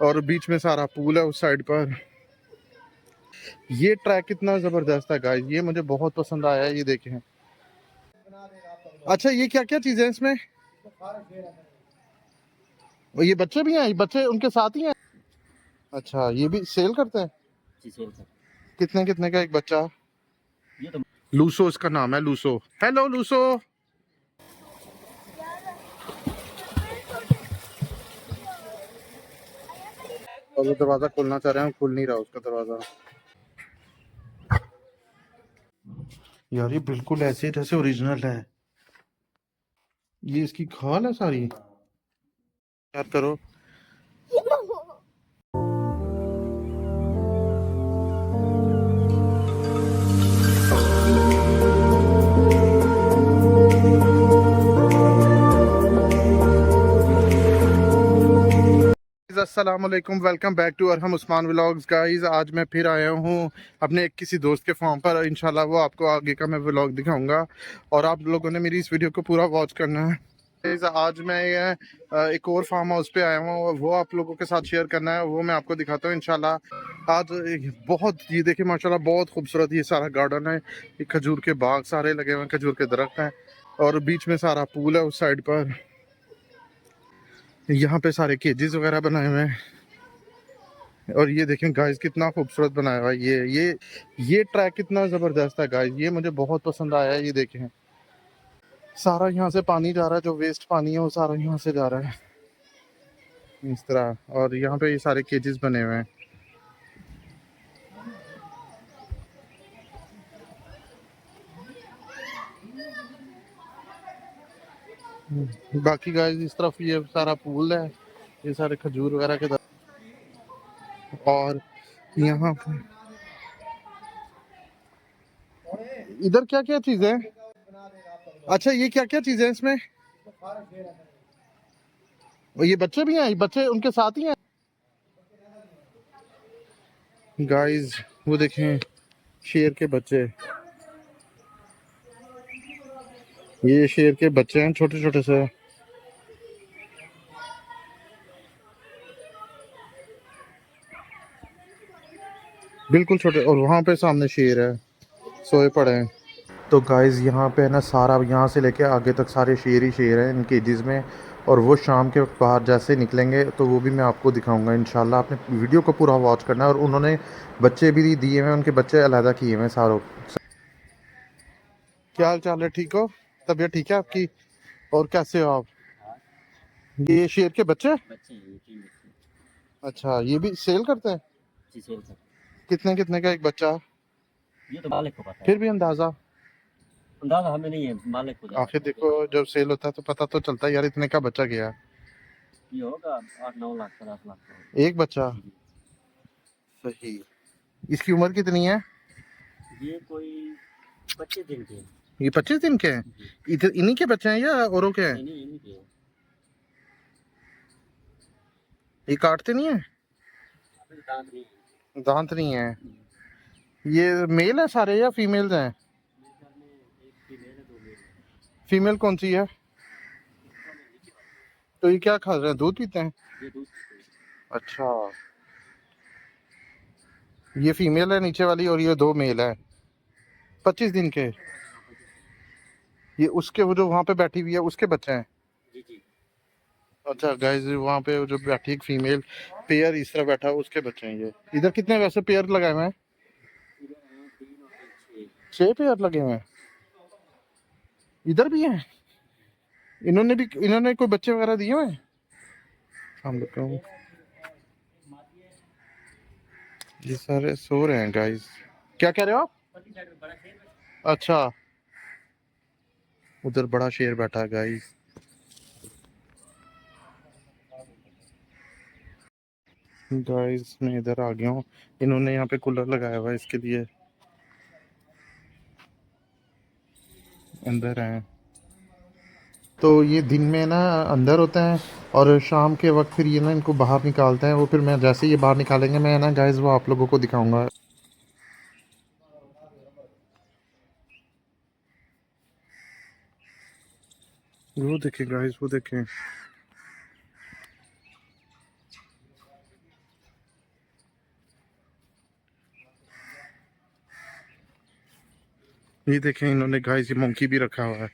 और बीच में सारा पूल है उस साइड पर। ये ट्रैक कितना जबरदस्त है गाइस, ये मुझे बहुत पसंद आया है। ये देखें। अच्छा, ये क्या क्या चीजें हैं इसमें? और ये बच्चे भी हैं, ये बच्चे उनके साथ ही हैं? अच्छा, ये भी सेल करते हैं? जी सेल करते हैं। कितने कितने का एक बच्चा? ये तो लूसो इसका नाम है, लूसो। Hello Luso. और वो दरवाजा खोलना चाह रहे हैं, खुल नहीं रहा उसका दरवाजा। यार ये बिल्कुल ऐसे जैसे ओरिजिनल है। ये इसकी खाल है सारी। यार करो। अस्सलाम वालेकुम, welcome back to Arham Usman vlogs. Guys आज मैं फिर आया हूँ अपने एक किसी दोस्त के फार्म पर। इंशाल्लाह वो आपको आगे का मैं व्लॉग दिखाऊंगा और आप लोगों ने मेरी इस वीडियो को पूरा वॉच करना है। गाइस आज मैं एक और फार्म हाउस पे आया हूँ, वो आप लोगों के साथ शेयर करना है, वो मैं आपको दिखाता हूँ इंशाल्लाह। आज बहुत, ये देखिए माशाल्लाह बहुत खूबसूरत ये सारा गार्डन है। ये खजूर के बाग सारे लगे हुए हैं, खजूर के दरख्त हैं और बीच में सारा पूल है उस साइड पर। यहाँ पे सारे केजेस वगैरह बनाए हुए हैं और ये देखें गाइस कितना खूबसूरत बनाया हुआ है। ये ट्रैक कितना ज़बरदस्त है गाइस, ये मुझे बहुत पसंद आया है। ये देखें सारा यहाँ से पानी जा रहा है, जो वेस्ट पानी है वो सारा यहाँ से जा रहा है इस तरह। और यहाँ पे ये सारे केजेस बने हुए हैं। बाकी गाइस इस तरफ ये सारा पूल है, ये सारे खजूर वगैरह के और यहाँ पे इधर क्या क्या चीज़ें हैं? अच्छा, ये क्या क्या चीज़ें हैं इसमें? और ये बच्चे भी हैं, ये बच्चे उनके साथ ही हैं? गाइस वो देखें शेर के बच्चे, ये शेर के बच्चे हैं छोटे छोटे से, बिल्कुल छोटे। और वहाँ पे सामने शेर है, सोए पड़े हैं। तो गाइस यहाँ पे है ना सारा, यहाँ से लेके आगे तक सारे शेर ही शेर हैं इन केजेस में। और वो शाम के वक्त बाहर जैसे निकलेंगे तो वो भी मैं आपको दिखाऊंगा इंशाल्लाह। आपने वीडियो को पूरा वॉच करना है। और उन्होंने बच्चे भी दिए हुए हैं, उनके बच्चे अलहदा किए हुए हैं सारों। क्या हाल चाल है, ठीक हो? तबीयत ठीक है आपकी? और कैसे हो आप? ये शेर के बच्चे? बच्चे हैं, ये 3 बच्चे हैं। अच्छा, ये भी सेल करते हैं? जी सेल करते हैं। कितने कितने का एक बच्चा? ये तो मालिक को पता है, फिर भी अंदाजा। अंदाजा हमें नहीं है, मालिक को ज़्यादा आखिर पता है। देखो जब सेल होता है तो पता तो चलता है यार, इतने का बच्चा गया। ये होगा 8-9 लाख 50 लाख का एक बच्चा? होगा। सही। इसकी उम्र कितनी है? ये कोई 25 दिन के हैं। ये 25 दिन के हैं? जी। इधर इन्हीं के बच्चे हैं या औरों के हैं? नहीं नहीं, इन्हीं के हैं। ये काटते नहीं है? अभी तो दांत नहीं है। दांत नहीं है? हम्म। ये मेल है सारे या फीमेल्स हैं? मेरे ख्याल में एक फीमेल है, 2 मेल है। फीमेल कौन सी है? ऊपर में नीचे वाला। तो ये क्या खा रहे हैं, दूध पीते हैं? ये दूध पीते हैं। अच्छा, ये फीमेल है नीचे वाली और ये दो मेल है। 25 दिन के? हाँ 25 दिन। ये उसके, वो जो वहां पे बैठी हुई है उसके बच्चे हैं? जी जी। अच्छा गाइस, वहां पे जो बैठी एक फीमेल पेयर इस तरह बैठा है उसके बच्चे हैं ये। इधर कितने वैसे पेयर लगाए हुए हैं? इधर हैं 3 और 1 6। 6 पेयर लगे हुए हैं। इधर भी हैं? इन्होंने कोई बच्चे वगैरह दिए हुए हैं? हम लोग को ये सारे सो रहे हैं गाइस। क्या कह रहे हो आप? अच्छा, उधर बड़ा शेर बैठा है गाइस। गाइस मैं इधर आ गया हूँ, इन्होंने यहाँ पे कूलर लगाया हुआ है इसके लिए। अंदर हैं तो ये दिन में ना अंदर होते हैं और शाम के वक्त फिर ये ना इनको बाहर निकालते हैं। वो फिर मैं जैसे ये बाहर निकालेंगे मैं ना गाइस वो आप लोगों को दिखाऊंगा। वो देखें गाइस, वो देखें ये देखें इन्होंने गाइस ये मंकी भी रखा हुआ है,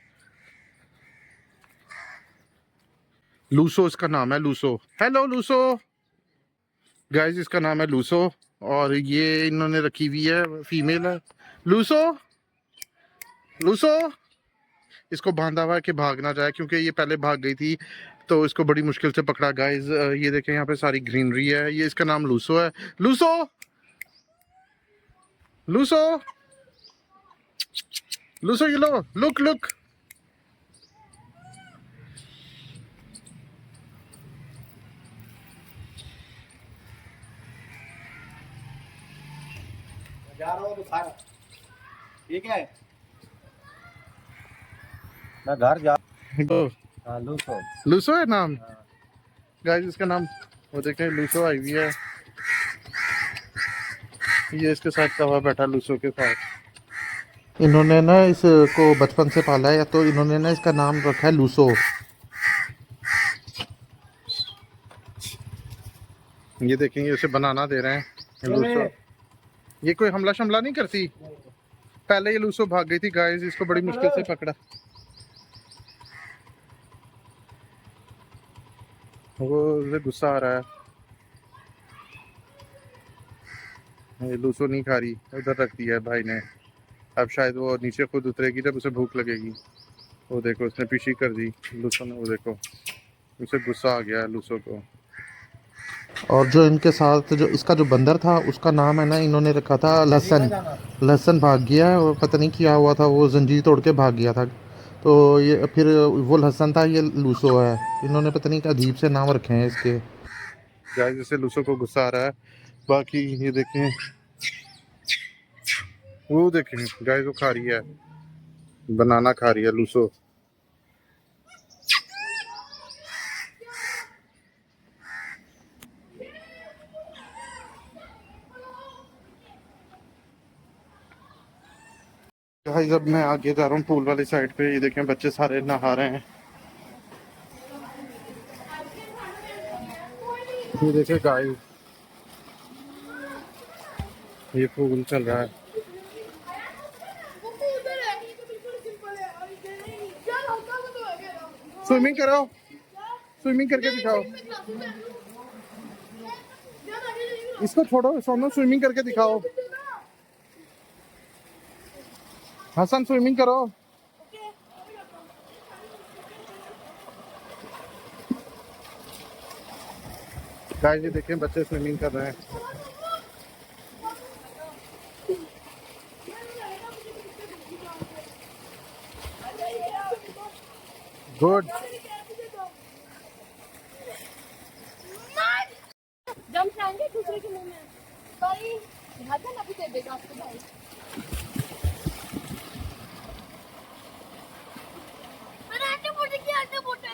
लूसो इसका नाम है, लूसो। हेलो लूसो गाइस, इसका नाम है लूसो। और ये इन्होंने रखी हुई है, फीमेल है। लूसो, लूसो इसको बांधा हुआ है कि भाग ना जाए, क्योंकि ये पहले भाग गई थी तो इसको बड़ी मुश्किल से पकड़ा गाइस। ये देखें यहाँ पे सारी ग्रीनरी है। ये इसका नाम लूसो है। लूसो, लूसो, लूसो, ये लो, लुक लुक। जा रहा हूँ तो खा, ठीक है, मैं घर जा। हाँ लूसो। लूसो है नाम गाइस इसका नाम। वो देखें लूसो आई हुई है, ये इसके साथ कवा बैठा लूसो के साथ। इन्होंने ना इसको बचपन से पाला है, तो इन्होंने ना इसका नाम रखा है लूसो। ये देखेंगे उसे बनाना दे रहे हैं लूसो। ये कोई हमला शमला नहीं करती। पहले ये लूसो भाग गई थी गाइस, इसको बड़ी मुश्किल से पकड़ा। वो उसे गुस्सा आ रहा है, ये लूसो नहीं खा रही, उधर रख दिया है भाई ने। अब शायद वो नीचे खुद उतरेगी जब उसे भूख लगेगी। वो देखो उसने पीछी कर दी लूसो ने, वो देखो उसे गुस्सा आ गया है लूसो को। और जो इनके साथ जो इसका जो बंदर था उसका नाम है ना, इन्होंने रखा था लहसन। लहसन भाग गया है, और पता नहीं क्या हुआ था, वो जंजीर तोड़ के भाग गया था। तो ये फिर वो लहसन था, ये लूसो है। इन्होंने पता नहीं अजीब से नाम रखे हैं इसके। गाइस जैसे लूसो को गुस्सा आ रहा है। बाकी ये देखें, वो देखें गाइस वो खा रही है, बनाना खा रही है लूसो। गाइस अब मैं आगे जा रहा हूँ पूल वाली साइड पे। ये देखें बच्चे सारे नहा रहे हैं। ये देखें गाइस, ये पूल चल रहा है। स्विमिंग करो, स्विमिंग करके दिखाओ। इसको छोड़ो, सोनो स्विमिंग करके दिखाओ। हसन स्विमिंग करो। गाइस ये देखें बच्चे स्विमिंग कर रहे हैं। गुड। जंप लाएंगे दूसरे के मुंह में। भाई भागा ना, दे देगा आपको भाई। मेरा आटे पोटे की आटे पोटे।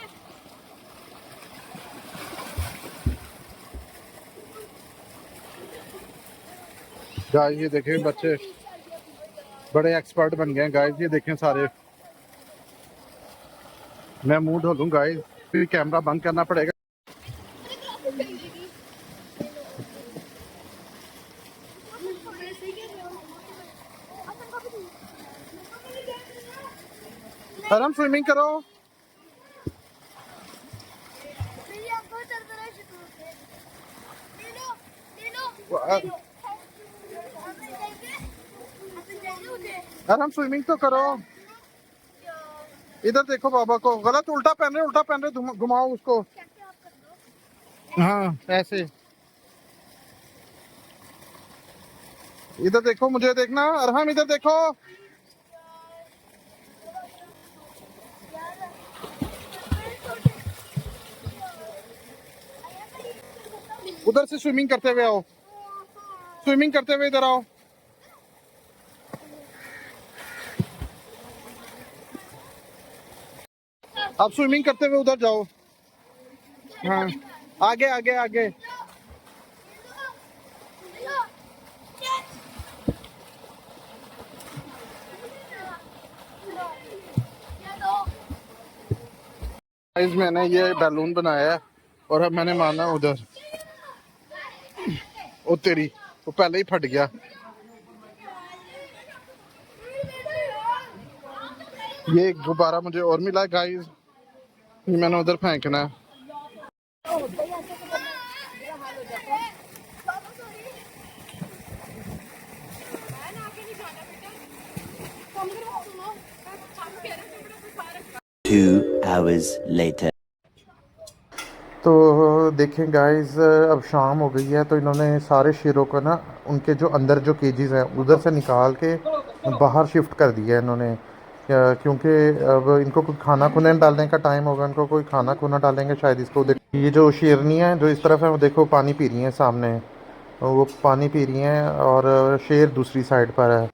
गाइस ये देखें बच्चे बड़े एक्सपर्ट बन गए हैं। गाइस ये देखें सारे, मैं मुंह धो लूं गाइस, फिर कैमरा बंद करना पड़ेगा। आराम स्विमिंग करो। आराम स्विमिंग तो करो। इधर देखो बाबा को, गलत उल्टा पहन रहे, उल्टा पहन रहे, घुमाओ उसको। हाँ ऐसे। इधर देखो, मुझे देखना। अरहम इधर देखो। उधर से स्विमिंग करते हुए आओ, स्विमिंग करते हुए इधर आओ। आप स्विमिंग करते हुए उधर जाओ। हाँ आगे आगे आगे। गाइस मैंने ये बैलून बनाया है और अब मैंने मारना उधर। ओ तेरी, वो पहले ही फट गया। ये एक गुब्बारा मुझे और मिला है गाइस, ये मैंने उधर फेंकना है। होता ही ऐसे तो करना मेरा हाल हो जाता है। पापा सॉरी, मैं ना आगे नहीं जाना बेटा, कम करो सुनो, मैं चालू कह रहा हूँ बेटा कुछ बाहर। 2 hours later. तो देखें गाइस, अब शाम हो गई है तो इन्होंने सारे शेरों को ना उनके जो अंदर जो केजेस हैं उधर से निकाल के बाहर शिफ्ट कर दिया है इन्होंने, क्योंकि अब इनको कोई खाना खुना डालने का टाइम होगा, इनको कोई खाना खुना डालेंगे शायद। इसको देखो, ये जो शेरनी है जो इस तरफ है वो देखो पानी पी रही हैं सामने, वो पानी पी रही हैं और शेर दूसरी साइड पर है।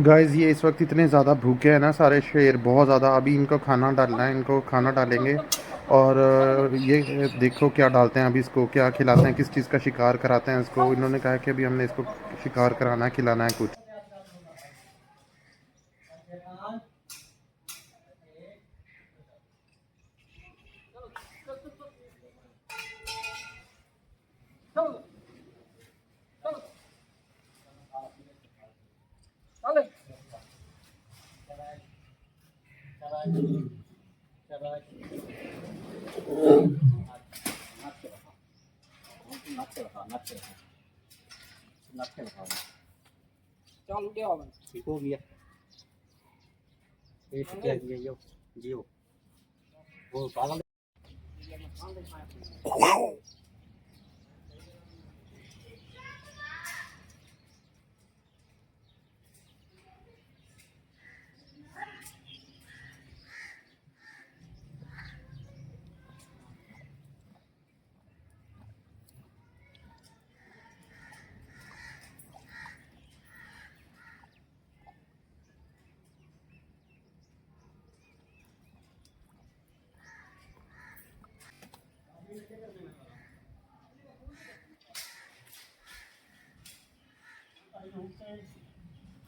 गाइस ये इस वक्त इतने ज़्यादा भूखे हैं ना सारे शेर, बहुत ज़्यादा। अभी इनको खाना डालना है, इनको खाना डालेंगे और ये देखो क्या डालते हैं अभी, इसको क्या खिलाते हैं, किस चीज़ का शिकार कराते हैं इसको। इन्होंने कहा कि अभी हमने इसको शिकार कराना है, खिलाना है कुछ। चल क्या होगा, ठीक हो गया। ये ठीक है, ये यो जियो वो पागल।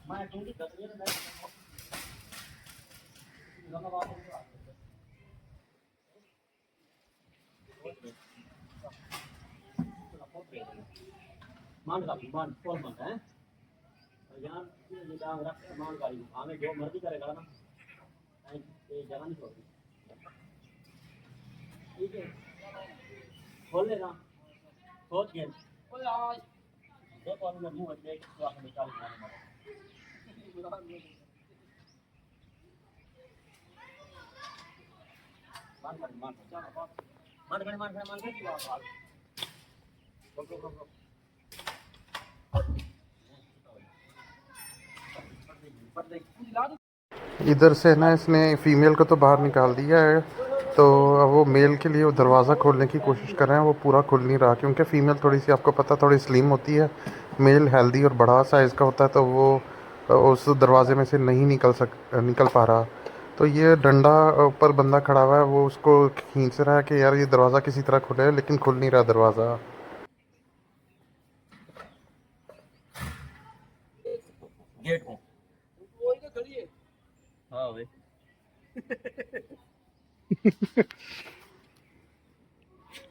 मैं दूंगी तस्वीर में मान का मान कौन बनता है यार, ये काम रख मान गाड़ी हमें जो मर्जी करेगा ना, ये जगह नहीं छोड़ती। ठीक है, खोल लेना, सोच के देखो मैं मुंह में देख तो आपने निकाल मान मान मान मान मान मान मान इधर से ना इसने फीमेल को तो बाहर निकाल दिया है, तो अब वो मेल के लिए वो दरवाज़ा खोलने की कोशिश कर रहे हैं, वो पूरा खुल नहीं रहा क्योंकि फ़ीमेल थोड़ी सी आपको पता थोड़ी स्लिम होती है, मेल हेल्दी और बड़ा साइज़ का होता है, तो वो उस दरवाजे में से नहीं निकल पा रहा। तो ये डंडा ऊपर बंदा खड़ा हुआ है, वो उसको खींच रहा है कि यार ये दरवाज़ा किसी तरह खुले, लेकिन खुल नहीं रहा दरवाज़ा। गेट को वही तो खड़ी है। हां भाई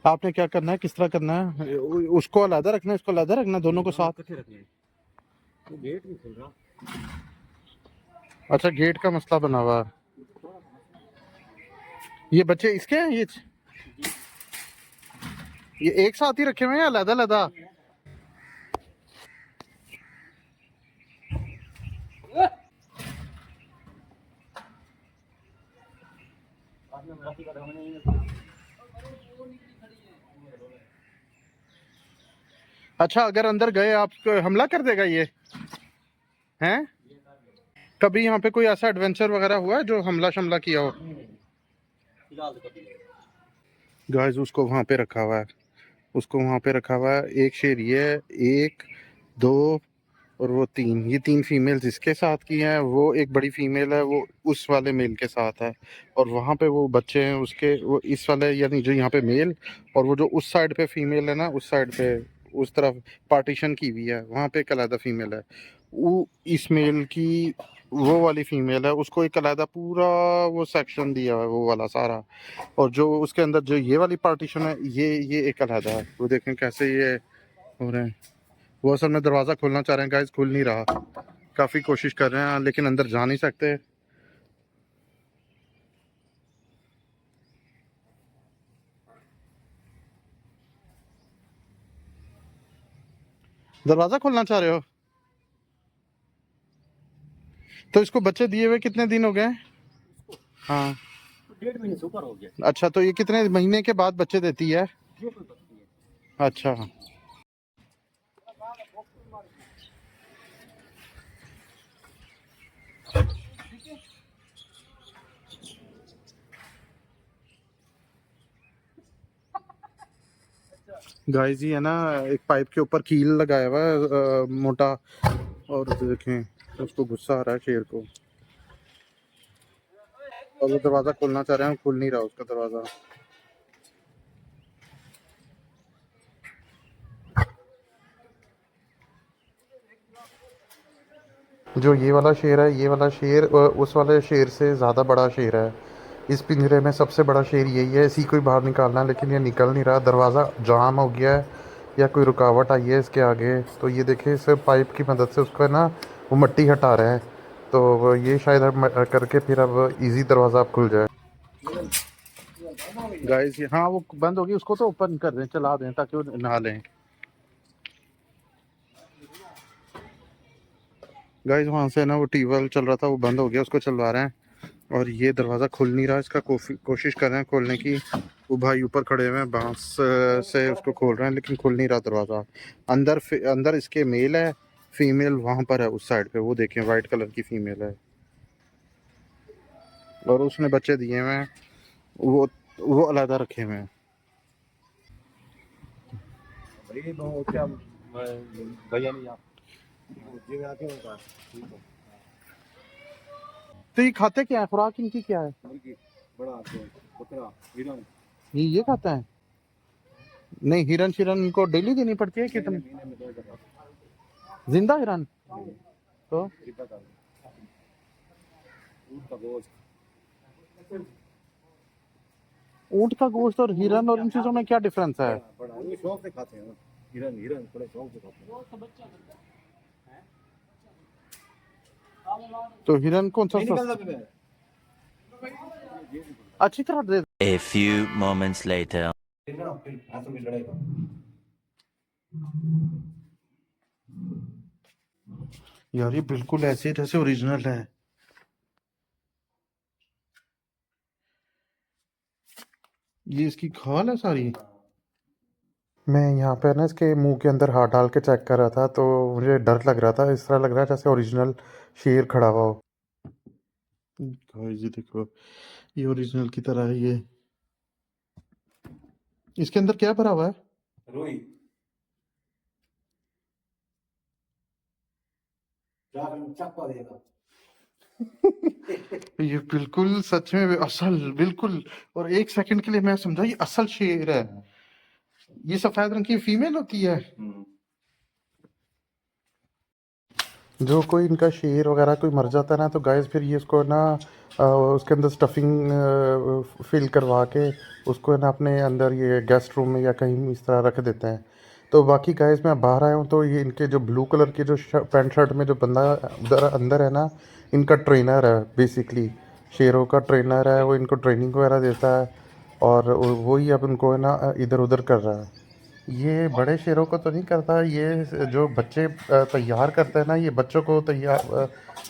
आपने क्या करना है, किस तरह करना है, उसको अलग रखना है, इसको अलग रखना, दोनों को साथ। किथे रखने हैं? तो गेट नहीं खुल रहा। अच्छा गेट का मसला बना हुआ है। ये बच्चे इसके हैं, ये एक साथ ही रखे हुए हैं अलग अलग? आपने राशि का ढंग नहीं। अच्छा अगर अंदर गए आप हमला कर देगा ये, हैं? कभी यहाँ पे कोई ऐसा एडवेंचर वगैरह हुआ है जो हमला शमला किया हो? फिलहाल तो कभी गाइस उसको वहां पे रखा हुआ है, उसको वहां पे रखा हुआ है। एक शेर ये है, एक दो और वो तीन, ये तीन फीमेल्स इसके साथ की हैं, वो एक बड़ी फीमेल है वो उस वाले मेल के साथ है, और वहाँ पे वो बच्चे हैं उसके, वो इस वाले यानी जो यहाँ पे मेल, और वो जो उस साइड पे फीमेल है ना, उस साइड पे उस तरफ पार्टीशन की हुई है, वहाँ पे एक अलग फीमेल है। वो इस मेल की वो वाली फीमेल है, उसको एक अलग पूरा वो सेक्शन दिया है वो वाला सारा, और जो उसके अंदर जो ये वाली पार्टीशन है ये एक अलग है। वो देखें कैसे ये हो रहे हैं। वो असल में दरवाज़ा खोलना चाह रहे हैं गाइस, खुल नहीं रहा, काफ़ी कोशिश कर रहे हैं लेकिन अंदर जा नहीं सकते, दरवाजा खोलना चाह रहे हो? तो इसको बच्चे दिए हुए कितने दिन हो गए? हाँ। 1.5 महीने से ऊपर हो गया। अच्छा, तो ये कितने महीने के बाद बच्चे देती है? ये कोई बच्ची है। अच्छा। गाइस ये है ना, एक पाइप के ऊपर कील लगाया हुआ है मोटा, और देखें उसको गुस्सा आ रहा है शेर को, और वो दरवाजा खोलना चाह रहे हैं, खुल नहीं रहा उसका दरवाजा। जो ये वाला शेर है, ये वाला शेर उस वाले शेर से ज़्यादा बड़ा शेर है। इस पिंजरे में सबसे बड़ा शेर यही है। इसी को ही बाहर निकालना है, लेकिन ये निकल नहीं रहा। दरवाज़ा जाम हो गया है या कोई रुकावट आई है इसके आगे। तो ये देखिए, इस पाइप की मदद से उसको है ना, वो मट्टी हटा रहे हैं। तो ये शायद अब करके फिर अब इजी दरवाज़ा अब खुल जाए। गाइस हाँ, वो बंद होगी, उसको तो ओपन कर दें, चला दें ताकि वो नहा लें। गाइस वहाँ से ना वो ट्यूबवेल चल रहा था, वो बंद हो गया, उसको चलवा रहे हैं। और ये दरवाज़ा खुल नहीं रहा, इसका कोशिश कर रहे हैं खोलने की। वो भाई ऊपर खड़े हुए हैं, बांस से उसको खोल रहे हैं, लेकिन खुल नहीं रहा दरवाज़ा। अंदर इसके मेल है, फीमेल वहाँ पर है उस साइड पे, वो देखें वाइट कलर की फीमेल है, और उसने बच्चे दिए हुए हैं, वो अलहदा रखे हुए हैं। भाई वो क्या भैया नहीं आप जी में आके होगा। ठीक है। तो ये खाते क्या है, खुराक इनकी क्या है? मुर्गी बड़ा बकरा हिरन। ये खाता है? नहीं, हिरन शिरन इनको डेली देनी पड़ती है कितने? महीने में 2 दफा जिंदा हिरन? तो जितना का दूध का गोश्त। ऊंट का गोश्त और हिरन और इन चीजों में क्या डिफरेंस है? बड़ा ये शौक से खाते हैं ना। हिरन हिरन बड़े शौक से खाते हैं। तो हिरन कौन सा नहीं निकलता पे अच्छी तरह दे? A few moments later. हाथों में लड़ेगा। यार ये बिल्कुल ऐसे ही जैसे ओरिजिनल है। ये इसकी खाल है सारी। मैं यहाँ पे ना इसके मुंह के अंदर हाथ डाल के चेक कर रहा था, तो मुझे डर लग रहा था। इस तरह लग रहा है जैसे ओरिजिनल शेर खड़ा हुआ हो। गाइस ये देखो, ये ओरिजिनल की तरह है ये। इसके अंदर क्या भरा हुआ है? रोई चप्पा देगा। ये बिल्कुल सच में असल, बिल्कुल। और एक सेकंड के लिए मैं समझा ये असल शेर है। ये सफेद रंग की फीमेल होती है। जो कोई इनका शेर वगैरह कोई मर जाता है ना, तो गाइस फिर ये उसको ना उसके अंदर स्टफिंग फिल करवा के उसको ना अपने अंदर ये गेस्ट रूम में या कहीं इस तरह रख देते हैं। तो बाकी गाइस मैं बाहर आया हूँ, तो ये इनके जो ब्लू कलर के जो पैंट शर्ट में जो बंदा उधर अंदर है ना, इनका ट्रेनर है बेसिकली। शेरों का ट्रेनर है वो, इनको ट्रेनिंग वगैरह देता है, और वही अब इनको है ना इधर उधर कर रहा है। ये बड़े शेरों को तो नहीं करता, ये जो बच्चे तैयार करते हैं ना, ये बच्चों को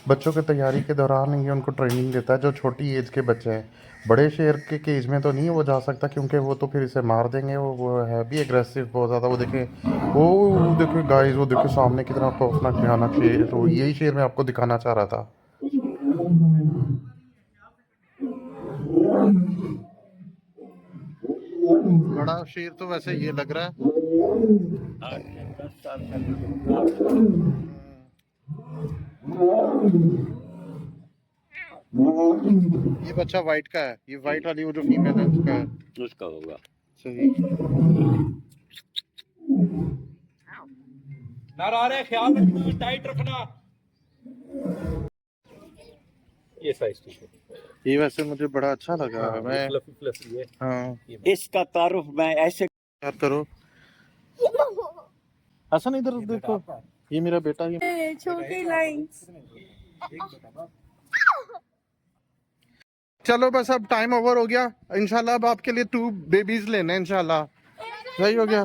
बच्चों की तैयारी के दौरान ये उनको ट्रेनिंग देता है, जो छोटी एज के बच्चे हैं। बड़े शेर के केज में तो नहीं वो जा सकता, क्योंकि वो तो फिर इसे मार देंगे। वो है भी एग्रेसिव बहुत ज़्यादा। वो देखे गाइस, वो देखे सामने कितना खौफनाक भयानक शेर। तो यही शेर मैं आपको दिखाना चाह रहा था। बड़ा शेर तो वैसे ये लग रहा है। ये बच्चा वाइट का है, ये वाइट वाली वो जो फीमेल है उसका है। उसका होगा सही। ना रहे ख्याल रखना टाइट रखना। ये साइज ठीक है। ये वैसे मुझे बड़ा अच्छा लगा। मैं फ्लफी फ्लफी है। हाँ, इसका तारुफ मैं ऐसे याद करो। हसन इधर देखो, ये मेरा बेटा। ये छोटी लाइंस। चलो बस अब टाइम ओवर हो गया। इंशाल्लाह अब आपके लिए 2 बेबीज लेने हैं इंशाल्लाह। सही हो गया।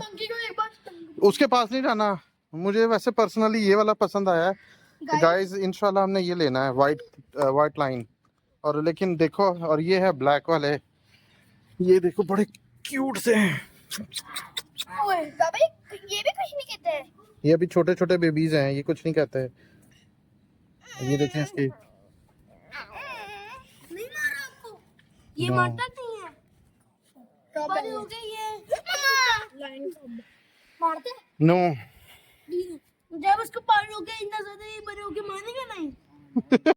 उसके पास नहीं जाना, मुझे वैसे पर्सनली ये वाला पसंद आया है Guys, गाइस। इंशाल्लाह हमने ये लेना है वाइट लाइन। और लेकिन देखो, और ये है ब्लैक वाले, ये देखो बड़े क्यूट से हैं। ओए बाबा ये भी कुछ नहीं कहते हैं। ये अभी छोटे छोटे बेबीज हैं, ये कुछ नहीं कहते। ये देखें इसकी। नहीं मारा आपको, ये No. मारता नहीं है। बड़े हो गए ये मारते नो जब उसको पार हो गए इतना ज्यादा ये बड़े हो के मारेंगे नहीं।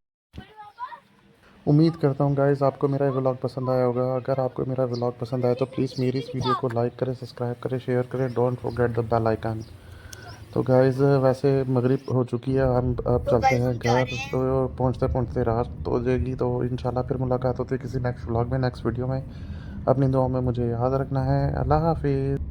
उम्मीद करता हूँ गाइस आपको मेरा व्लॉग पसंद आया होगा। अगर आपको मेरा व्लॉग पसंद आया तो प्लीज़ मेरी इस वीडियो को लाइक करें, सब्सक्राइब करें, शेयर करें। Don't forget the bell icon. तो गाइस वैसे मगरिब हो चुकी है, हम अब चलते हैं घर। तो पहुँचते पहुँचते रात हो जाएगी। तो इंशाल्लाह फिर मुलाकात होती है किसी नेक्स्ट व्लॉग में, नेक्स्ट वीडियो में। अपनी दुआओं में मुझे याद रखना है। अल्लाह हाफिज़।